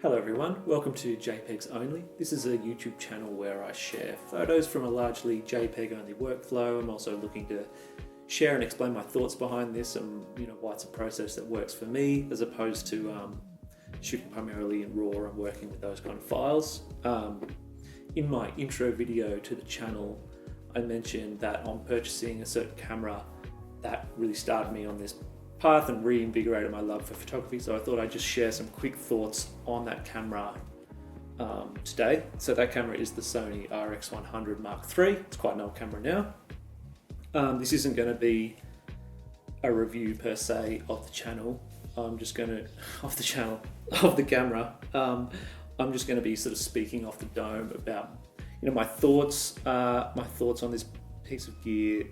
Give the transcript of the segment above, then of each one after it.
Hello everyone, welcome to JPEGs Only. This is a YouTube channel where I share photos from a largely JPEG only workflow. I'm also looking to share and explain my thoughts behind this and why it's a process that works for me as opposed to shooting primarily in RAW and working with those kind of files. In my intro video to the channel, I mentioned that on purchasing a certain camera that really started me on this path and reinvigorated my love for photography, so I thought I'd just share some quick thoughts on that camera today. So that camera is the Sony RX100 Mark III. It's quite an old camera now. This isn't going to be a review per se of the channel. I'm just going to of the camera. I'm just going to be sort of speaking off the dome about my thoughts on this piece of gear,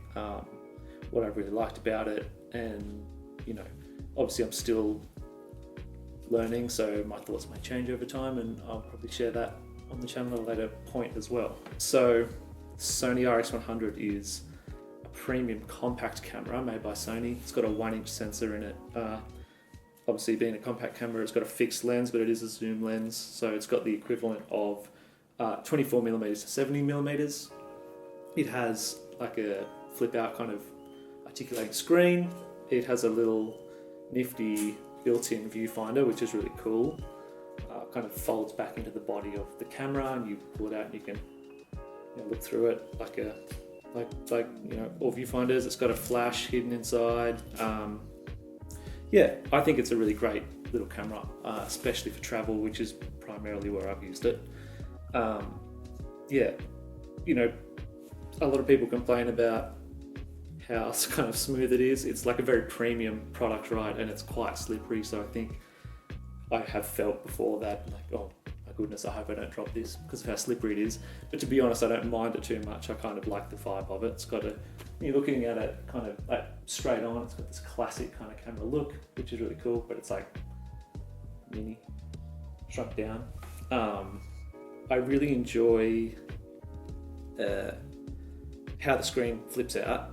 what I really liked about it, and obviously I'm still learning, so my thoughts may change over time, and I'll probably share that on the channel at a later point as well. So Sony RX100 is a premium compact camera made by Sony. It's got a 1-inch sensor in it. Obviously being a compact camera, it's got a fixed lens, but it is a zoom lens, so it's got the equivalent of 24mm to 70mm. It has like a flip out kind of articulating screen. It has a little nifty built-in viewfinder, which is really cool. Kind of folds back into the body of the camera, and you pull it out and you can look through it like all viewfinders. It's got a flash hidden inside. I think it's a really great little camera, especially for travel, which is primarily where I've used it. A lot of people complain about how kind of smooth it is. It's like a very premium product, right? And it's quite slippery, so I think I have felt before that, like, oh my goodness, I hope I don't drop this because of how slippery it is. But to be honest, I don't mind it too much. I kind of like the vibe of it. It's got when you're looking at it kind of like straight on, it's got this classic kind of camera look, which is really cool, but it's like mini, shrunk down. I really enjoy how the screen flips out.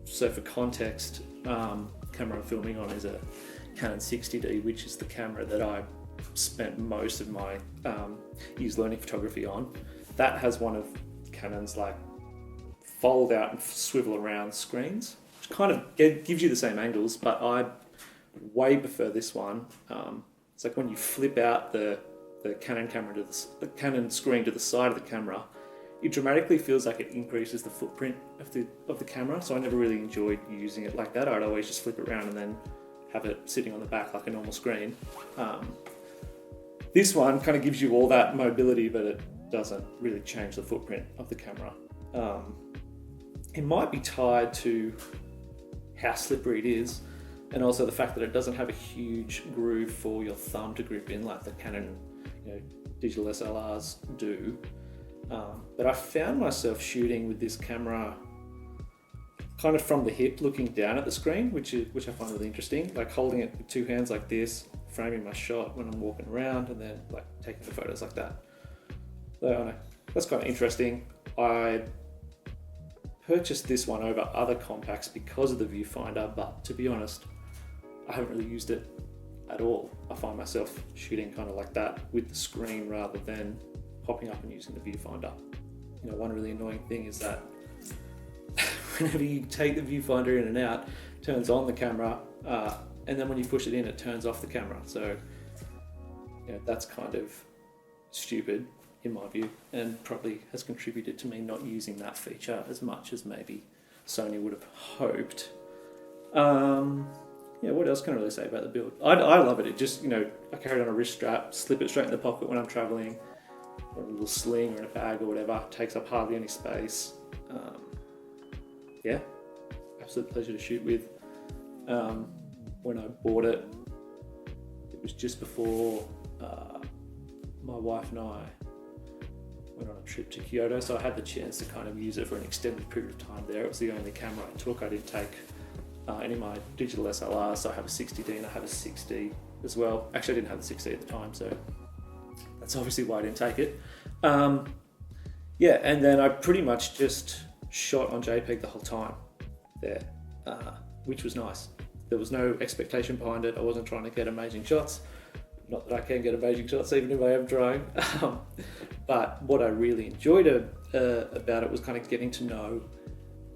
So for context, camera I'm filming on is a Canon 60D, which is the camera that I spent most of my years learning photography on. That has one of Canon's like fold out and swivel around screens, which kind of gives you the same angles, but I way prefer this one. It's like when you flip out the Canon camera to the Canon screen to the side of the camera, it dramatically feels like it increases the footprint of the camera, so I never really enjoyed using it like that. I'd always just flip it around and then have it sitting on the back like a normal screen. This one kind of gives you all that mobility, but it doesn't really change the footprint of the camera. It might be tied to how slippery it is, and also the fact that it doesn't have a huge groove for your thumb to grip in like the Canon digital SLRs do. But I found myself shooting with this camera kind of from the hip, looking down at the screen, which I find really interesting, like holding it with two hands like this, framing my shot when I'm walking around, and then like taking the photos like that. So I know that's kind of interesting. I purchased this one over other compacts because of the viewfinder, but to be honest, I haven't really used it at all. I find myself shooting kind of like that with the screen rather than popping up and using the viewfinder. One really annoying thing is that whenever you take the viewfinder in and out, it turns on the camera, and then when you push it in, it turns off the camera. So that's kind of stupid in my view, and probably has contributed to me not using that feature as much as maybe Sony would have hoped. What else can I really say about the build? I love it. It just, I carry it on a wrist strap, slip it straight in the pocket when I'm traveling, or a little sling or in a bag or whatever. Takes up hardly any space. Absolute pleasure to shoot with. When I bought it, it was just before my wife and I went on a trip to Kyoto, so I had the chance to kind of use it for an extended period of time there. It was the only camera I took. I didn't take any of my digital SLRs, so I have a 60D and I have a 6D as well. Actually, I didn't have the 6D at the time, so that's obviously why I didn't take it. And then I pretty much just shot on JPEG the whole time there, which was nice. There was no expectation behind it. I wasn't trying to get amazing shots. Not that I can get amazing shots even if I am trying. But what I really enjoyed about it was kind of getting to know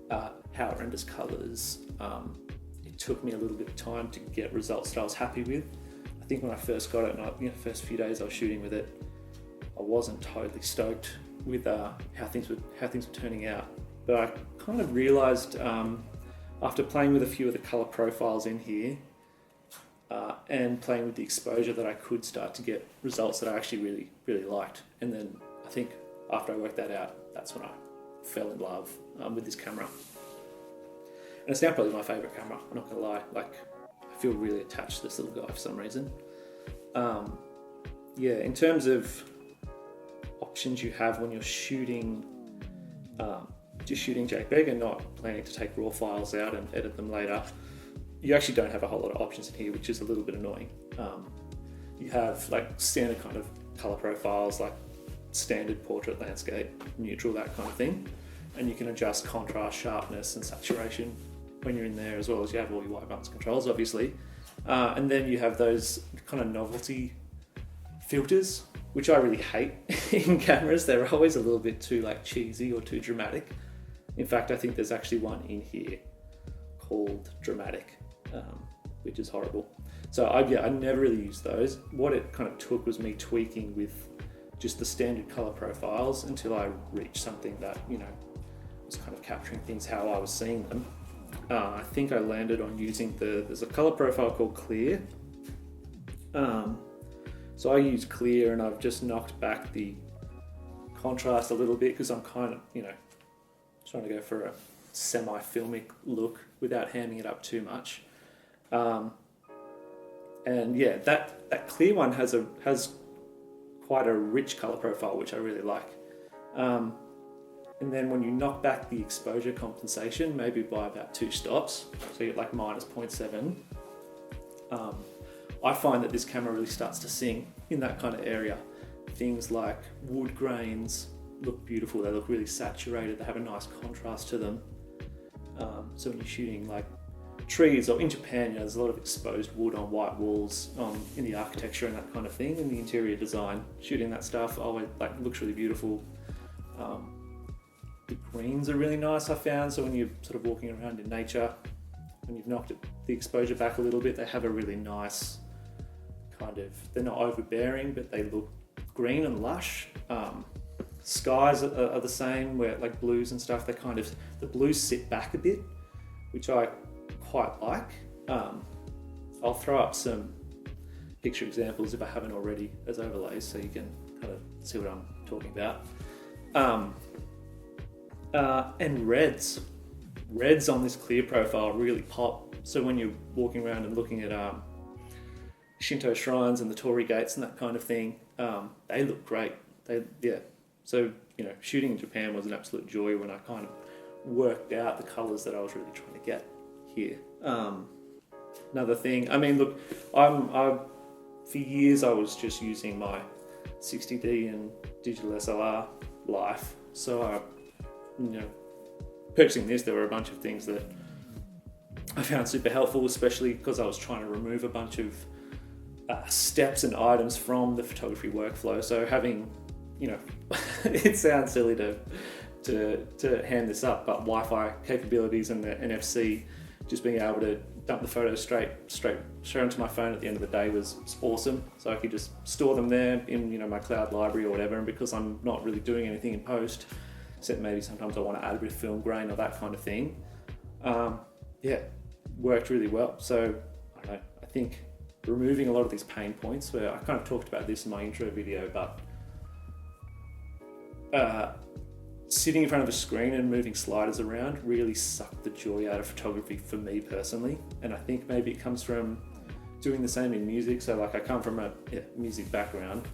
how it renders colours. It took me a little bit of time to get results that I was happy with. I think when I first got it, and first few days I was shooting with it, I wasn't totally stoked with how things were turning out. But I kind of realised after playing with a few of the colour profiles in here and playing with the exposure that I could start to get results that I actually really, really liked. And then I think after I worked that out, that's when I fell in love with this camera. And it's now probably my favourite camera, I'm not gonna lie. Like, I feel really attached to this little guy for some reason. In terms of options you have when you're shooting, just shooting JPEG and not planning to take raw files out and edit them later, you actually don't have a whole lot of options in here, which is a little bit annoying. You have like standard kind of color profiles, like standard portrait, landscape, neutral, that kind of thing. And you can adjust contrast, sharpness, and saturation when you're in there, as well as you have all your white balance controls, obviously. And then you have those kind of novelty filters, which I really hate in cameras. They're always a little bit too like cheesy or too dramatic. In fact, I think there's actually one in here called Dramatic, which is horrible. So I never really used those. What it kind of took was me tweaking with just the standard color profiles until I reached something that, was kind of capturing things how I was seeing them. I think I landed on using there's a color profile called Clear. So I use Clear, and I've just knocked back the contrast a little bit because I'm kind of, trying to go for a semi-filmic look without hamming it up too much. That Clear one has quite a rich color profile, which I really like. And then when you knock back the exposure compensation, maybe by about 2 stops, so you get like minus 0.7, I find that this camera really starts to sing in that kind of area. Things like wood grains look beautiful, they look really saturated, they have a nice contrast to them. So when you're shooting like trees, or in Japan, there's a lot of exposed wood on white walls, in the architecture and that kind of thing, in the interior design, shooting that stuff always looks really beautiful. The greens are really nice, I found, so when you're sort of walking around in nature, when you've knocked the exposure back a little bit, they have a really nice kind of, they're not overbearing, but they look green and lush. Skies are the same, where like blues and stuff, the blues sit back a bit, which I quite like. I'll throw up some picture examples if I haven't already as overlays, so you can kind of see what I'm talking about. And reds on this Clear profile really pop. So when you're walking around and looking at Shinto shrines and the torii gates and that kind of thing, they look great. So shooting in Japan was an absolute joy when I kind of worked out the colours that I was really trying to get here. Another thing, for years I was just using my 60D and digital SLR life. So purchasing this, there were a bunch of things that I found super helpful, especially because I was trying to remove a bunch of steps and items from the photography workflow. So having, it sounds silly to hand this up, but Wi-Fi capabilities and the NFC, just being able to dump the photos straight onto my phone at the end of the day was awesome. So I could just store them there in my cloud library or whatever. And because I'm not really doing anything in post, except maybe sometimes I want to add a bit of film grain or that kind of thing, worked really well. So I think removing a lot of these pain points, where I kind of talked about this in my intro video, but sitting in front of a screen and moving sliders around really sucked the joy out of photography for me personally. And I think maybe it comes from doing the same in music. So I come from a music background,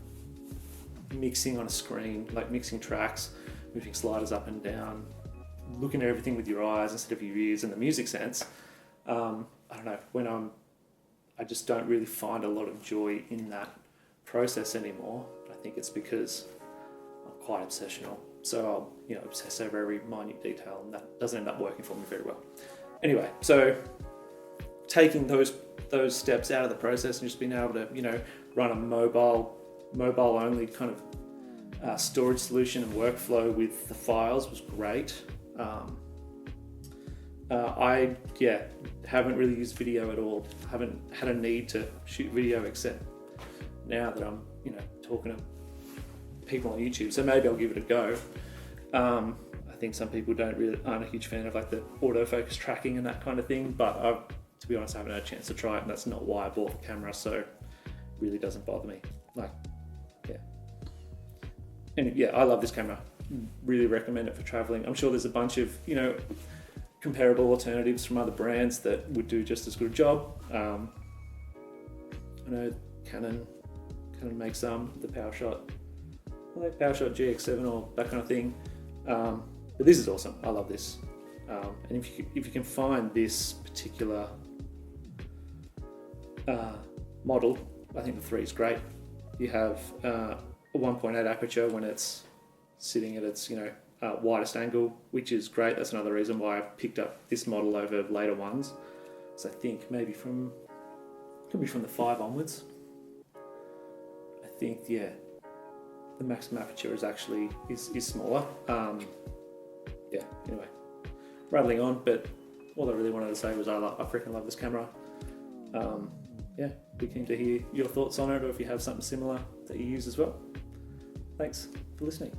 mixing on a screen, like mixing tracks, moving sliders up and down, looking at everything with your eyes instead of your ears in the music sense. I just don't really find a lot of joy in that process anymore. I think it's because I'm quite obsessional. So I'll obsess over every minute detail, and that doesn't end up working for me very well. Anyway, so taking those steps out of the process and just being able to, run a mobile only kind of storage solution and workflow with the files was great. I haven't really used video at all. Haven't had a need to shoot video except now that I'm talking to people on YouTube. So maybe I'll give it a go. I think some people aren't a huge fan of like the autofocus tracking and that kind of thing. But to be honest, I haven't had a chance to try it, and that's not why I bought the camera. So it really doesn't bother me. And I love this camera. Really recommend it for traveling. I'm sure there's a bunch of comparable alternatives from other brands that would do just as good a job. I know Canon makes the PowerShot GX7 or that kind of thing. But this is awesome. I love this. And if you can find this particular model, I think the 3 is great. You have a 1.8 aperture when it's sitting at its widest angle, which is great. That's another reason why I picked up this model over later ones. So I think maybe could be from the 5 onwards. I think the maximum aperture is actually is smaller. Anyway, rattling on, but all I really wanted to say was I freaking love this camera. Be keen to hear your thoughts on it, or if you have something similar that you use as well. Thanks for listening.